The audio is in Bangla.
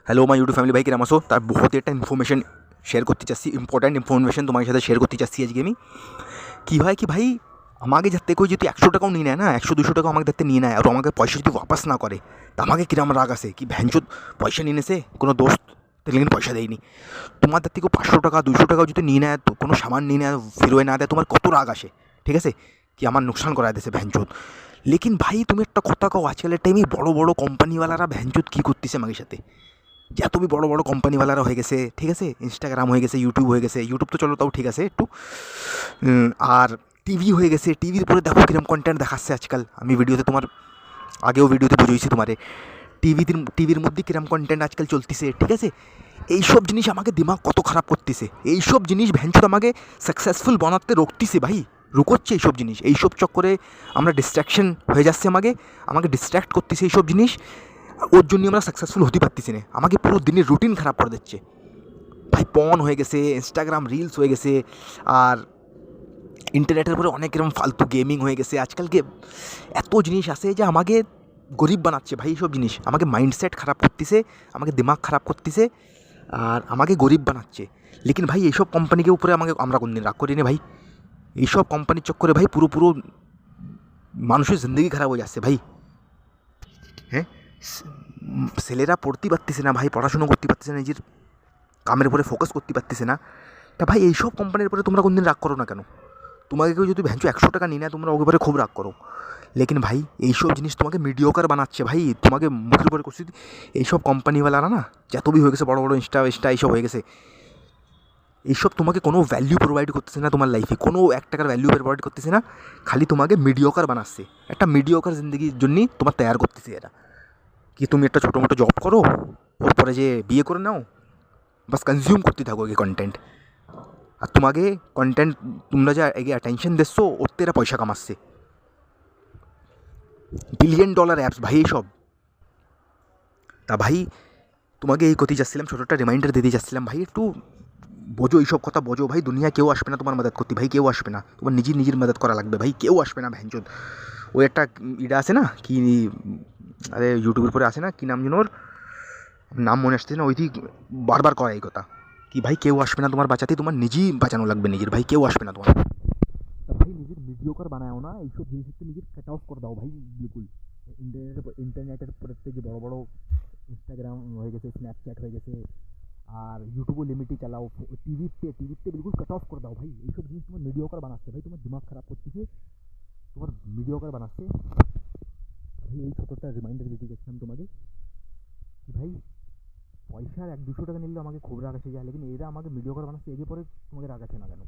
হ্যালো মাই ইউটিউব ফ্যামিলি, ভাই কিরাম আসো? তার বহুত একটা ইনফরমেশন শেয়ার করতে চাচ্ছি, ইম্পর্ট্যান্ট ইনফরমেশন তোমার সাথে শেয়ার করতে চাচ্ছি আজকে আমি। কী হয় কি ভাই, আমাকে যাতে কেউ যদি 100 টাকাও নিয়ে নেয় না, 100-200 টাকাও আমাকে যাতে নিয়ে নেয় আর আমাকে পয়সা যদি ওয়াপাস না করে, তা আমাকে কিরম রাগ আসে কি ভ্যানচোদ পয়সা নিয়ে নেছে কোনো দোস্ত, লেকিন পয়সা দেয়নি। তোমাদের থেকে 500 টাকা 200 টাকাও যদি নিয়ে নেয়, তো কোনো সামান নিয়ে নেয়, ফিরোয় না দেয়, তোমার কত রাগ আসে? ঠিক আছে, কি আমার নোকসান করা দিয়েছে ভ্যানচোদ। লেকিন ভাই তুমি একটা কথা কও, আজকালের টাইমে বড় বড় কোম্পানিওয়ালারা ভ্যানচোদ কী করতেছে আমাদের সাথে। যে এত বড় বড় কোম্পানিওয়ালারা হয়ে গেছে, ঠিক আছে, ইনস্টাগ্রাম হয়ে গেছে, ইউটিউব হয়ে গেছে, ইউটিউব তো চলো তাও ঠিক আছে একটু, আর টিভি হয়ে গেছে। টিভির পরে দেখো কিরম কন্টেন্ট দেখাচ্ছে আজকাল। আমি ভিডিওতে তোমার আগেও ভিডিওতে বুঝিয়েছি তোমারে, টিভির মধ্যে কিরম কন্টেন্ট আজকাল চলতেছে, ঠিক আছে। এইসব জিনিস আমাকে দিমাগ কত খারাপ করতেছে, এইসব জিনিস ভ্যানচুদ আমাকে সাকসেসফুল বানাতে রুকতেছে ভাই, রুকোচ্ছে এইসব জিনিস। এইসব চক্করে আমরা ডিস্ট্র্যাকশন হয়ে যাচ্ছে, আমাকে ডিস্ট্র্যাক্ট করতেছে এইসব জিনিস। ওর জন্য আমরা সাকসেসফুল হতে পারতেছি না, আমাকে পুরো দিনের রুটিন খারাপ করে দিচ্ছে ভাই। পর্ন হয়ে গেছে, ইনস্টাগ্রাম রিলস হয়ে গেছে, আর ইন্টারনেটের উপরে অনেক এরকম ফালতু গেমিং হয়ে গেছে আজকালকে। এত জিনিস আছে যে আমাকে গরিব বানাচ্ছে ভাই। এইসব জিনিস আমাকে মাইন্ডসেট খারাপ করতেছে, আমাকে দিমাগ খারাপ করতেছে, আর আমাকে গরিব বানাচ্ছে। লেকিন ভাই এইসব কোম্পানিকে উপরে আমরা কোনদিন রাগ করি না ভাই। এইসব কোম্পানির চক্করে ভাই পুরো পুরো মানুষের জিন্দগি খারাপ হয়ে যাচ্ছে ভাই। হ্যাঁ, ছেলেরা পড়তে পারতেছে না ভাই, পড়াশুনো করতে পারতেছে না, নিজের কামের উপরে ফোকাস করতে পারতেছে না। তা ভাই এইসব কোম্পানির উপরে তোমরা কোনদিন রাগ করো না কেন? তোমাকে কেউ যদি ভ্যানচো 100 টাকা নিয়ে নেয়, তোমরা ওকে পরে খুব রাগ করো। লেকিন ভাই এইসব জিনিস তোমাকে মিডিওকার বানাচ্ছে ভাই, তোমাকে মুখের উপরে করছি। এইসব কোম্পানিওয়ালারা না যত হয়ে গেছে, বড় বড় ইনস্টা এইসব হয়ে গেছে, এইসব তোমাকে কোনো ভ্যালু প্রোভাইড করতেছে না তোমার লাইফে, কোনো 1 টাকার ভ্যালু প্রোভাইড করতেছে না, খালি তোমাকে মিডিওকার বানাচ্ছে। একটা মিডিওকার জিন্দগির জন্যই তোমার তৈরি করতেছে এরা। কি তুমি একটা ছোটো মোটো জব করো, ওর পরে যে বিয়ে করে নাও, বাস কনজিউম করতে থাকো এই কন্টেন্ট। আর তোমাকে কন্টেন্ট, তোমরা যে অ্যাটেনশন দিচ্ছ, ওর তো এরা পয়সা কামাচ্ছে। $1 বিলিয়ন অ্যাপস ভাই এইসব। তা ভাই তোমাকে এই করতে যাচ্ছিলাম, ছোটো একটা রিমাইন্ডার দিতে যাচ্ছিলাম ভাই, একটু বোঝো এইসব কথা, বোঝো ভাই। দুনিয়া কেউ আসবে না তোমার মদত করতে ভাই, কেউ আসবে না। তোমার নিজের মদত করা লাগবে ভাই, কেউ আসবে না ভ্যানচোদ। ওই একটা ইটা আছে না কি, আরে ইউটিউবের পরে আসে না, কী নাম যেন ওর, নাম মনে আসছে না, ওইটি বারবার করা এই কথা কি ভাই, কেউ আসবে না তোমার বাঁচাতে, তোমার নিজেই বাঁচানো লাগবে নিজের ভাই, কেউ আসবে না তোমার। তা ভাই নিজের মিডিওকার বানায়ও না, এইসব জিনিসের নিজের কাট অফ করে দাও ভাই বিলকুল। ইন্টারনেটের পরে যে বড় বড় ইনস্টাগ্রাম হয়ে গেছে, স্ন্যাপচ্যাট হয়ে গেছে, আর ইউটিউবও লিমিটে চালাও। টিভিতে বিলকুল কাট অফ করে দাও ভাই। এইসব জিনিস তোমার মিডিওকার বানাচ্ছে ভাই, তোমার দিমাগ খারাপ করতেছে, তোমার মিডিওকার বানাচ্ছে ভাই। এই ছোটোটা রিমাইন্ডার দিতে গেছিলাম তোমাকে কি ভাই, পয়সার 1-200 টাকা নিলে আমাকে খুব রাগ আসে যায়, লেকিন এরা আমাকে মিডিওকার বানাচ্ছে, এগে পরে তোমাকে রাগ আসে না কেন?